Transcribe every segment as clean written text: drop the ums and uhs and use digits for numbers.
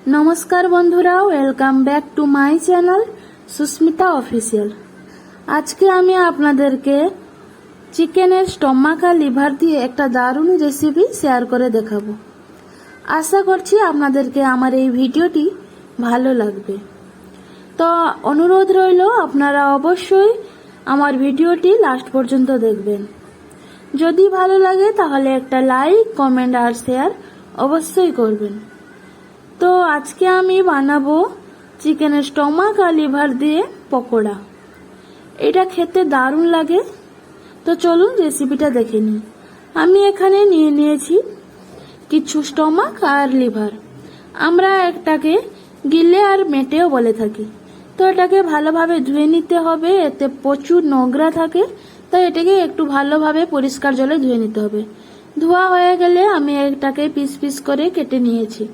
नमस्कार बंधुरा welcome back to my channel Susmita official. आज के आमी आपनादेरके चिकेनेर स्टमाक आर लिभार दिए एक दारुण रेसिपि शेयर करे देखाबो। आशा करछि आपनादेरके आमार एई भिडियोटी भालो लागबे। तो अनुरोध रइलो आपनारा अवश्यई आमार भिडियोटी लास्ट पर्यन्त देखबेन। जदि भालो लागे ताहले एकटा लाइक कमेंट और शेयर अवश्यई करबेन। तो आज के आमी बानाबो चिकेन स्टमाक और लिभार दिए पकोड़ा। एटा खेते दारुण लागे। तो चलुन रेसिपिटा देखे नी। आमी एखाने निये नियेछि किछु स्टमाक और लिभार। आमरा एकटाके गिले और मेटेओ बोले थाकि। तो एटाके भालोभाबे धुए निते होबे, एते प्रचुर नोंगरा थाके। तो एटाके एकटु भालोभाबे परिष्कार जले धुए निते होबे। धोया हये गेले आमी एटाके पिस पिस करे केटे नियेछि।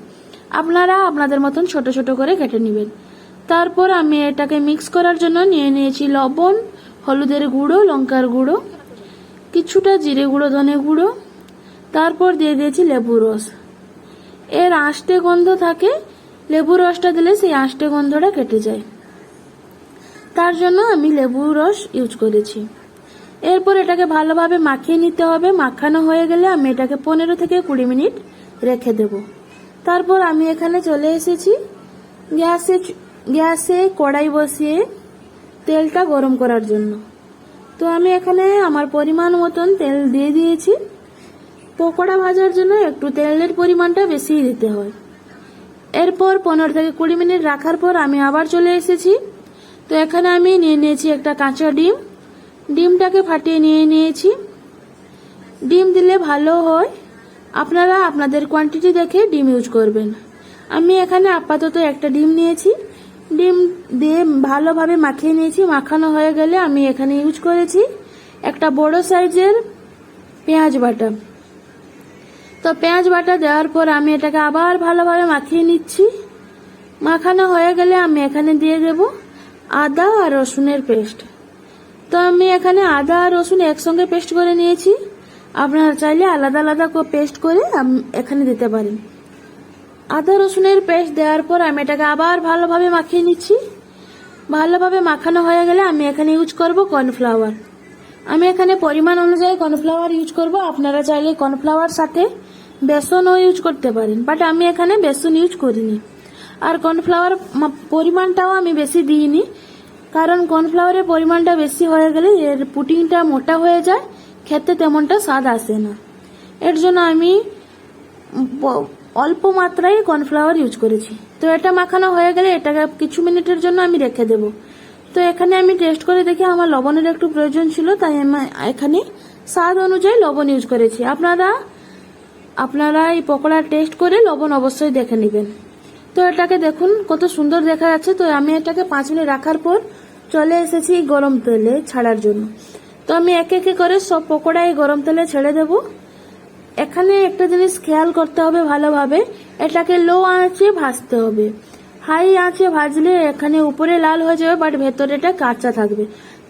আপনারা আপনাদের মতন ছোট ছোট করে কেটে নেবেন। তারপর আমি এটাকে মিক্স করার জন্য নিয়ে নিয়েছি লবণ, হলুদের গুঁড়ো, লঙ্কার গুঁড়ো, কিছুটা জিরে গুঁড়ো, ধনে গুঁড়ো, তারপর দিয়ে দিয়েছি লেবু রস। এর আষ্টে গন্ধ থাকে, লেবু রসটা দিলে সেই আষ্টে গন্ধটা কেটে যায়। তার জন্য আমি লেবু রস ইউজ করেছি। এরপর এটাকে ভালোভাবে মাখিয়ে নিতে হবে। মাখানো হয়ে গেলে আমি এটাকে 15 থেকে 20 মিনিট রেখে দেব। তারপর আমি এখানে চলে এসেছি গ্যাসে কড়াই বসিয়ে তেলটা গরম করার জন্য। তো আমি এখানে আমার পরিমাণ মতন তেল দিয়ে দিয়েছি। পকোড়া ভাজার জন্য একটু তেলের পরিমাণটা বেশি দিতে হয়। এরপর 15 থেকে 20 মিনিট রাখার পর আমি আবার চলে এসেছি। তো এখানে আমি নিয়ে নিয়েছি একটা কাঁচা ডিম। ডিমটাকে ফাটিয়ে নিয়ে নিয়েছি। ডিম দিলে ভালো হয়। আপনারা আপনাদের কোয়ান্টিটি দেখে ডিম ইউজ করবেন। আমি এখানে আপাতত একটা ডিম নিয়েছি। ডিম দিয়ে ভালোভাবে মাখিয়ে নিয়েছি। মাখানো হয়ে গেলে আমি এখানে ইউজ করেছি একটা বড় সাইজের পেঁয়াজ বাটা। তো পেঁয়াজ বাটা দেওয়ার পর আমি এটাকে আবার ভালোভাবে মাখিয়ে নিচ্ছি। মাখানো হয়ে গেলে আমি এখানে দিয়ে দেব আদা আর রসুনের পেস্ট। তো আমি এখানে আদা আর রসুন একসঙ্গে পেস্ট করে নিয়েছি। আপনারা চাইলে আলাদা আলাদা পেস্ট করে এখানে দিতে পারেন। আদা রসুনের পেস্ট দেওয়ার পর আমি এটাকে আবার ভালোভাবে মাখিয়ে নিচ্ছি। ভালোভাবে মাখানো হয়ে গেলে আমি এখানে ইউজ করব কর্নফ্লাওয়ার। আমি এখানে পরিমাণ অনুযায়ী কর্নফ্লাওয়ার ইউজ করব। আপনারা চাইলে কর্নফ্লাওয়ার সাথে বেসনও ইউজ করতে পারেন, বাট আমি এখানে বেসন ইউজ করিনি। আর কর্নফ্লাওয়ার পরিমাণটাও আমি বেশি দিইনি, কারণ কর্নফ্লাওয়ারের পরিমাণটা বেশি হয়ে গেলে এর পুডিংটা মোটা হয়ে যায়, খেতে তেমনটা স্বাদ আসে না। এর জন্য আমি অল্প মাত্রায় কর্নফ্লাওয়ার ইউজ করেছি। তো এটা মাখানো হয়ে গেলে এটাকে কিছু মিনিটের জন্য আমি রেখে দেব। তো এখানে আমি টেস্ট করে দেখি আমার লবণের একটু প্রয়োজন ছিল, তাই আমি এখানে স্বাদ অনুযায়ী লবণ ইউজ করেছি। আপনারা এই পকোড়া টেস্ট করে লবণ অবশ্যই দেখে নেবেন। তো এটাকে দেখুন কত সুন্দর দেখা যাচ্ছে। তো আমি এটাকে 5 মিনিট রাখার পর চলে এসেছি গরম তেলে ছাড়ার জন্য। তো আমি একে একে করে সব পকোড়া এই গরম তেলে ছেড়ে দেব। এখানে একটা জিনিস খেয়াল করতে হবে ভালোভাবে, এটাকে লো আঁচে ভাজতে হবে। হাই আঁচে ভাজলে এখানে উপরে লাল হয়ে যাবে, বাট ভেতরে এটা কাঁচা থাকবে।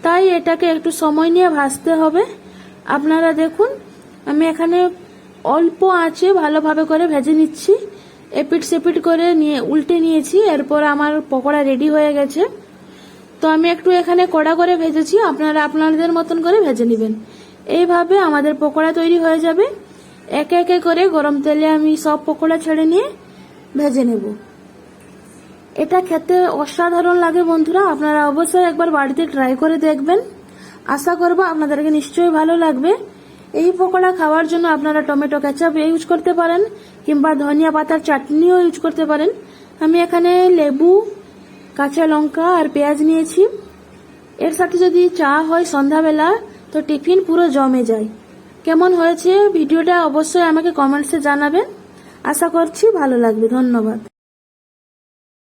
তাই এটাকে একটু সময় নিয়ে ভাজতে হবে। আপনারা দেখুন আমি এখানে অল্প আঁচে ভালোভাবে করে ভেজে নিচ্ছি। এপিট সেপিট করে নিয়ে উল্টে নিয়েছি। এরপর আমার পকোড়া রেডি হয়ে গেছে। তো আমি একটু এখানে কড়া করে ভেজেছি, আপনারা আপনাদের মতন করে ভেজে নেবেন। এইভাবে আমাদের পকোড়া তৈরি হয়ে যাবে। একে একে করে গরম তেলে আমি সব পকোড়া ছেড়ে নিয়ে ভেজে নেব। এটা খেতে অসাধারণ লাগে বন্ধুরা। আপনারা অবশ্যই একবার বাড়িতে ট্রাই করে দেখবেন। আশা করব আপনাদেরকে নিশ্চয়ই ভালো লাগবে। এই পকোড়া খাওয়ার জন্য আপনারা টমেটো কেচাপ ইউজ করতে পারেন, কিংবা ধনিয়া পাতার চাটনিও ইউজ করতে পারেন। আমি এখানে লেবু, কাঁচা লঙ্কা আর পেঁয়াজ নিয়েছি। এর সাথে যদি চা হয় সন্ধ্যাবেলা, তো টিফিন পুরো জমে যায়। কেমন হয়েছে ভিডিওটা অবশ্যই আমাকে কমেন্টসে জানাবেন। আশা করছি ভালো লাগবে। ধন্যবাদ।